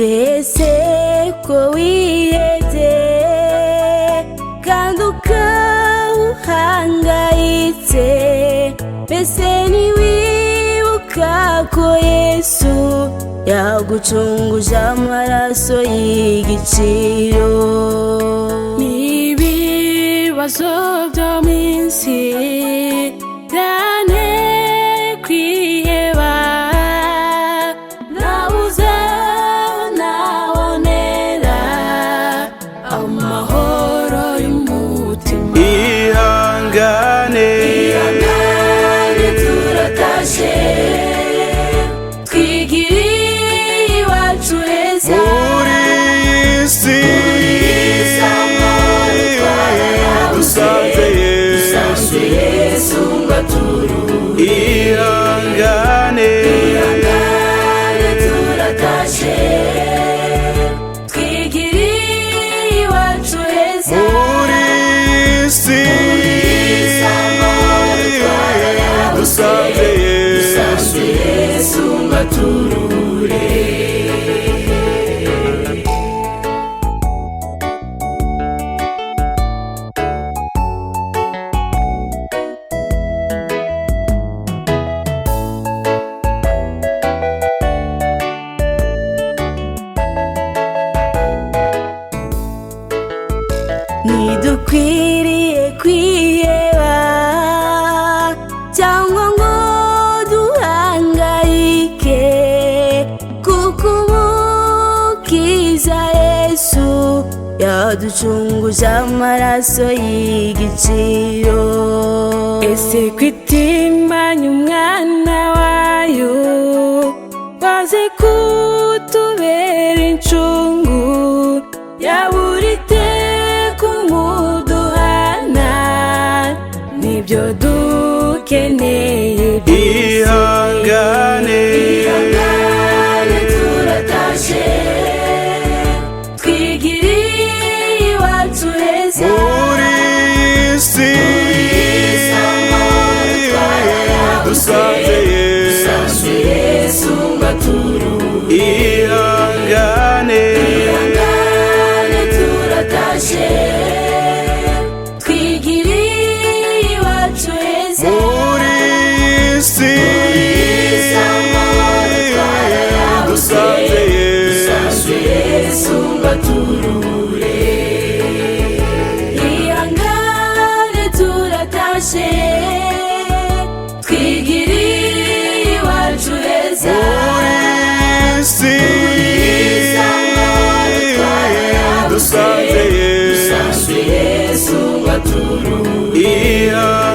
mbese ko wihebye kandi ukawuhangayitse, mbese ntiwibuka ko Yesu yagucunguje amaraso y'igiciro? N'ibibazo byo mu isi byanteye kwiheba, nabuze aho nabonera amahoro y'umutima. Ihangane, ihangane turatashe, twigiriye iwacu heza. muri iyi si dusanze Yesu ngo aturuhure. ihangane, ihangane turatashe, twigiriye iwacu heza. muri iyi si dusanze Yesu ngo aturuhure. Ntidukwiriye kwiheba cyangwa ngo duhangayike, kuko umukiza Yesu yaducunguje amaraso y'igiciro. Ese kwitimbanya umwana wayo waze kutubera incungu, yabura iteka umuduhana, nibyo dukeneye byose. ihangane, ihangane turatashe, twigiriye iwacu heza. muri iyi si dusanze Yesu ngo aturuhure. ihangane, ihangane turatashe, twigiriye iwacu heza. muri iyi si dusanze Yesu ngo aturuhure. ihangane turatashe, twigiriye iwacu heza. muri iyi si dusanze Yesu ngo aturuhure. ihangane.